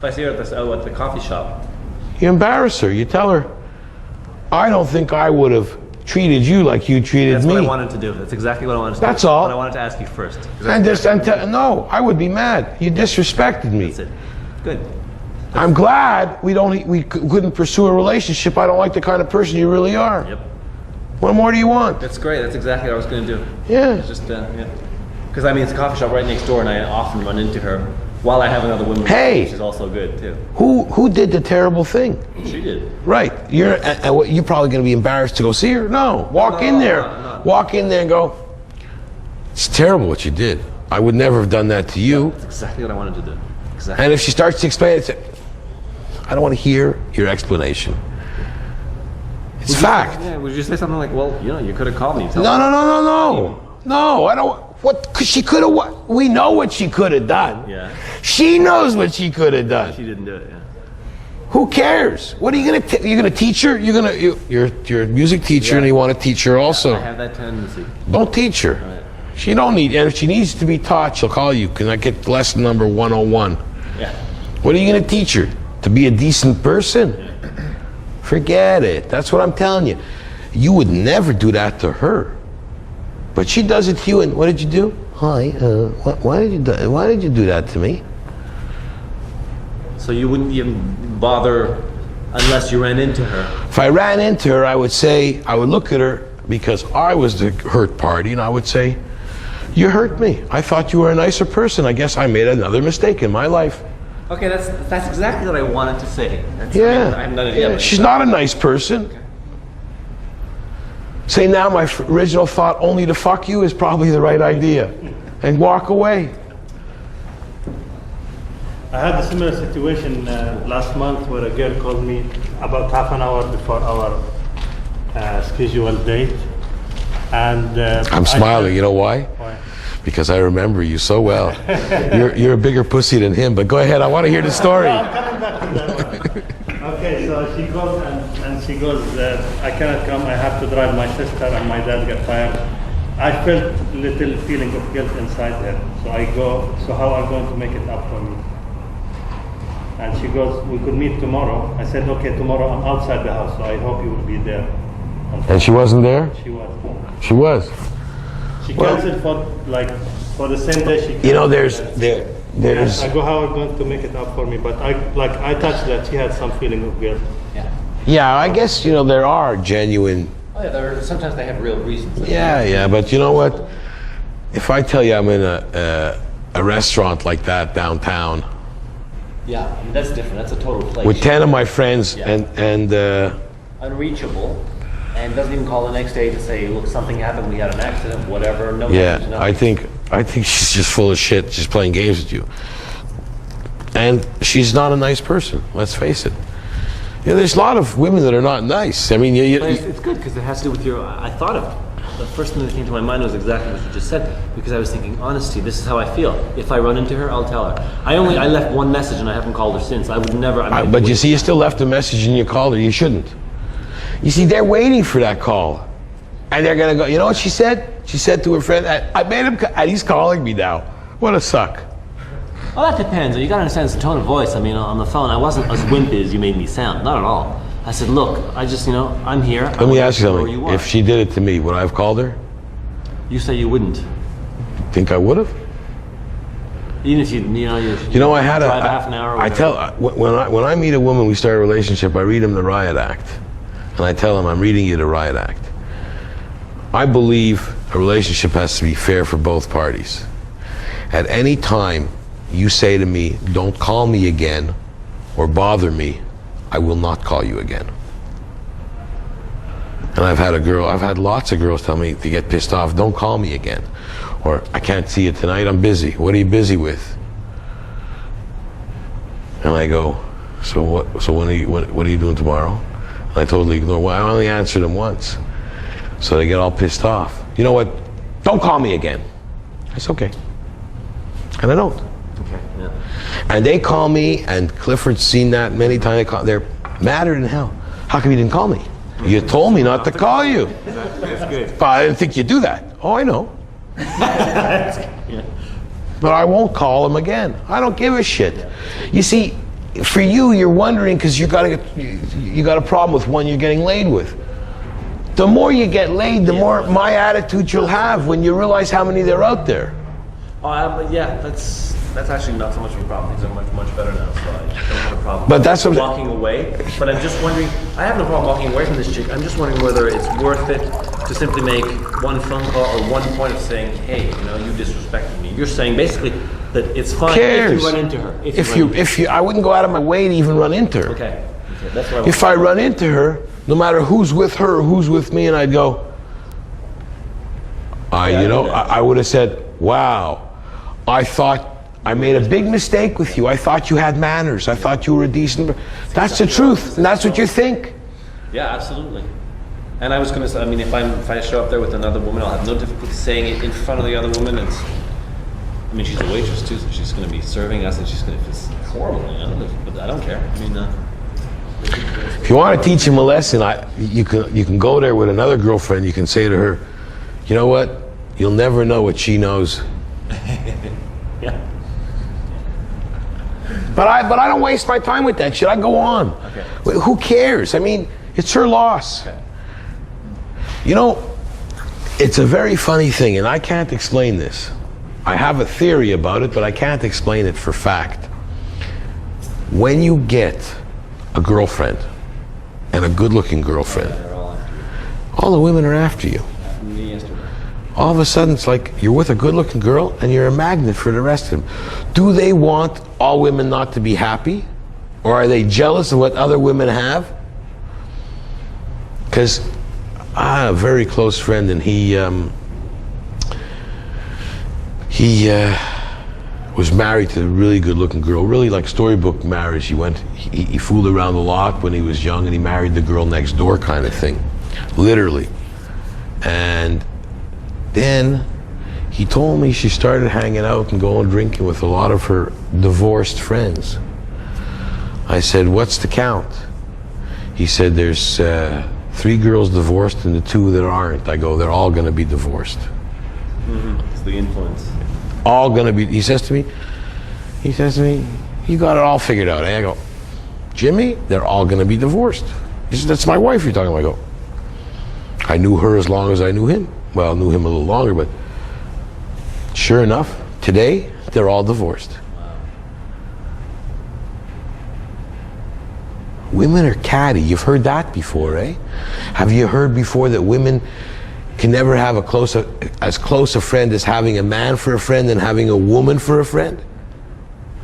If I see her at the coffee shop. You embarrass her. You tell her, I don't think I would have treated you like you treated me. That's what I wanted to do. That's exactly what I wanted to do. That's all. But I wanted to ask you first. No, I would be mad. You disrespected me. That's it. Good. I'm glad we couldn't pursue a relationship. I don't like the kind of person you really are. Yep. What more do you want? That's great. That's exactly what I was going to do. Yeah. It's just, yeah. Because I mean, it's a coffee shop right next door, and I often run into her while I have another woman. Hey. Which is also good too. Who did the terrible thing? She did. Right. You're probably going to be embarrassed to go see her. No. Walk in there. No. Walk in there and go, it's terrible what you did. I would never have done that to you. That's exactly what I wanted to do. Exactly. And if she starts to explain it, I don't want to hear your explanation. It's fact. Would you say something like, well, you could have called me. No, I don't. What? Cause she could have. We know what she could have done. Yeah. She knows what she could have done. She didn't do it. Yeah. Who cares? What are you gonna? You're gonna teach her? You're a music teacher, and you want to teach her also. I have that tendency. Don't teach her. Right. She don't need. And if she needs to be taught, she'll call you. Can I get lesson number 101? Yeah. What are you gonna teach her? To be a decent person? Yeah. Forget it. That's what I'm telling you. You would never do that to her. But she does it to you, and what did you do? Hi, why did you do that to me? So you wouldn't even bother unless you ran into her? If I ran into her, I would look at her, because I was the hurt party, and I would say, you hurt me. I thought you were a nicer person. I guess I made another mistake in my life. Okay, that's exactly what I wanted to say. I haven't done it yet. She's not a nice person. Okay. Say now my original thought only to fuck you is probably the right idea. And walk away. I had a similar situation last month where a girl called me about half an hour before our scheduled date. And I'm smiling, you know why? Why? Because I remember you so well. You're a bigger pussy than him, but go ahead, I want to hear the story. No, I'm coming back to that. Okay, so she calls and she goes, I cannot come, I have to drive my sister and my dad got fired. I felt a little feeling of guilt inside her. So I go, so how are you going to make it up for me? And she goes, we could meet tomorrow. I said, okay, tomorrow I'm outside the house, so I hope you will be there. And she wasn't there? She was. She was? She canceled for the same day she canceled. You know, there's I go, how are you going to make it up for me? But I touched that she had some feeling of guilt. Yeah, I guess, there are genuine. Oh yeah, sometimes they have real reasons. Yeah, but you know what? If I tell you I'm in a restaurant like that downtown. Yeah, I mean, that's different. That's a total place. With 10 of my friends and unreachable, and doesn't even call the next day to say, look, something happened, we had an accident, whatever. No. Yeah, I think she's just full of shit. She's playing games with you, and she's not a nice person. Let's face it. There's a lot of women that are not nice. I mean, it's good because it has to do with your. I thought of the first thing that came to my mind was exactly what you just said, because I was thinking, honesty. This is how I feel. If I run into her, I'll tell her. I left one message and I haven't called her since. I would never. But you see, you still left a message and you called her. You shouldn't. You see, they're waiting for that call, and they're gonna go. You know what she said? She said to her friend, "I made him, and he's calling me now. What a suck." Well, that depends. You gotta understand it's the tone of voice. I mean, on the phone, I wasn't as wimpy as you made me sound. Not at all. I said, look, I just, I'm here. Let me ask you something. If she did it to me, would I have called her? You say you wouldn't. Think I would have? Even if I had drive half an hour. When I meet a woman, we start a relationship, I read them the riot act. And I tell them, I'm reading you the riot act. I believe a relationship has to be fair for both parties. At any time you say to me, don't call me again or bother me, I will not call you again. And I've had lots of girls tell me to get pissed off, don't call me again. Or I can't see you tonight, I'm busy. What are you busy with? And I go, so what are you doing tomorrow? And I totally ignore. Well, I only answered them once. So they get all pissed off. You know what? Don't call me again. It's okay. And I don't. Okay, yeah. And they call me, and Clifford's seen that many times. They're madder than hell. How come you didn't call me? You told me not to call you. That's good. But I didn't think you'd do that. Oh, I know. Yeah. But I won't call him again. I don't give a shit. You see, for you, you're wondering because you got a problem with one you're getting laid with. The more you get laid, the more my attitude you'll have when you realize how many there are out there. Yeah, that's actually not so much of a problem. Things are much better now, so I don't have a problem. But that's what walking away. But I'm just wondering. I have no problem walking away from this chick. I'm just wondering whether it's worth it to simply make one phone call or one point of saying, "Hey, you disrespected me." You're saying basically that it's fine if you run into her. If you, I wouldn't go out of my way to even run into her. Okay, that's what I want. If I run into her, no matter who's with her or who's with me, and I'd go, I would have said, "Wow, I thought I made a big mistake with you. I thought you had manners. I thought you were a decent." That's the truth, and that's what you think. Yeah, absolutely. And I was going to say, I mean, if I show up there with another woman, I'll have no difficulty saying it in front of the other woman. I mean, she's a waitress too, so she's going to be serving us, and she's going to feel horrible. But I don't care. I mean, if you want to teach him a lesson, you can go there with another girlfriend. You can say to her, "You know what? You'll never know what she knows." Yeah. But I don't waste my time with that shit. I go on. Okay. Who cares? I mean, it's her loss. Okay. It's a very funny thing, and I can't explain this. I have a theory about it, but I can't explain it for fact. When you get a girlfriend, and a good-looking girlfriend, all the women are after you. All of a sudden, it's like you're with a good-looking girl, and you're a magnet for the rest of them. Do they want all women not to be happy? Or are they jealous of what other women have? Because I had a very close friend, and he was married to a really good-looking girl, really like storybook marriage. He fooled around a lot when he was young, and he married the girl next door kind of thing, literally. And then he told me she started hanging out and going drinking with a lot of her divorced friends. I said, "What's the count?" He said, "There's 3 girls divorced and the 2 that aren't." I go, "They're all going to be divorced." Mm-hmm. It's the influence. All going to be. He says to me, "You got it all figured out, eh?" I go, "Jimmy, they're all going to be divorced." He said, "That's my wife you're talking about." I go, "I knew her as long as I knew him." Well, I knew him a little longer, but sure enough, today, they're all divorced. Wow. Women are catty. You've heard that before, eh? Have you heard before that women can never have as close a friend as having a man for a friend and having a woman for a friend?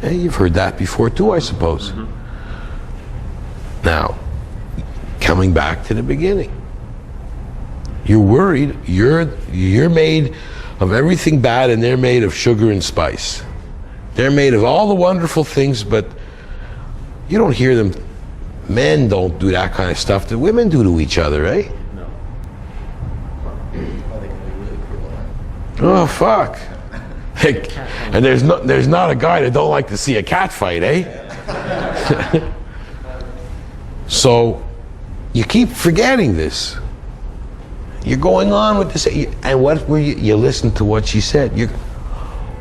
Eh, you've heard that before too, I suppose. Mm-hmm. Now, coming back to the beginning. You're worried. You're made of everything bad, and they're made of sugar and spice. They're made of all the wonderful things, but you don't hear them. Men don't do that kind of stuff that women do to each other, eh? No. Oh fuck! And there's not a guy that don't like to see a cat fight, eh? So you keep forgetting this. You're going on with this, and what were you listen to what she said.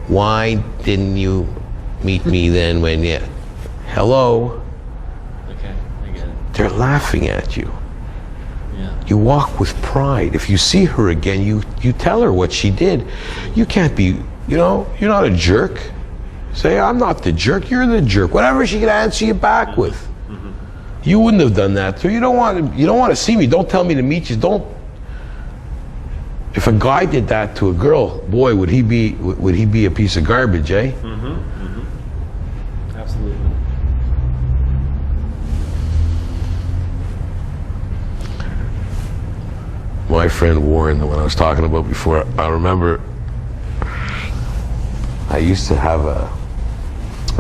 Why didn't you meet me then when you, hello? Okay, I get it. They're laughing at you. Yeah. You walk with pride. If you see her again, you tell her what she did. You can't be, you're not a jerk. Say, "I'm not the jerk, you're the jerk." Whatever she can answer you back with. Mm-hmm. You wouldn't have done that to her. You don't want to see me. Don't tell me to meet you. Don't. If a guy did that to a girl, boy, would he be a piece of garbage, eh? Mm-hmm. Mm-hmm. Absolutely. My friend Warren, the one I was talking about before, I remember I used to have a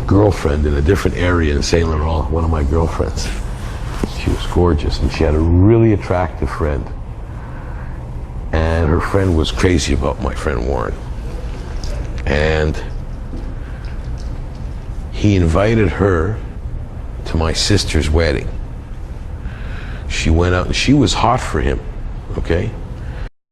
girlfriend in a different area in Saint Laurent, one of my girlfriends. She was gorgeous, and she had a really attractive friend. And her friend was crazy about my friend Warren. And he invited her to my sister's wedding. She went out, and she was hot for him, okay?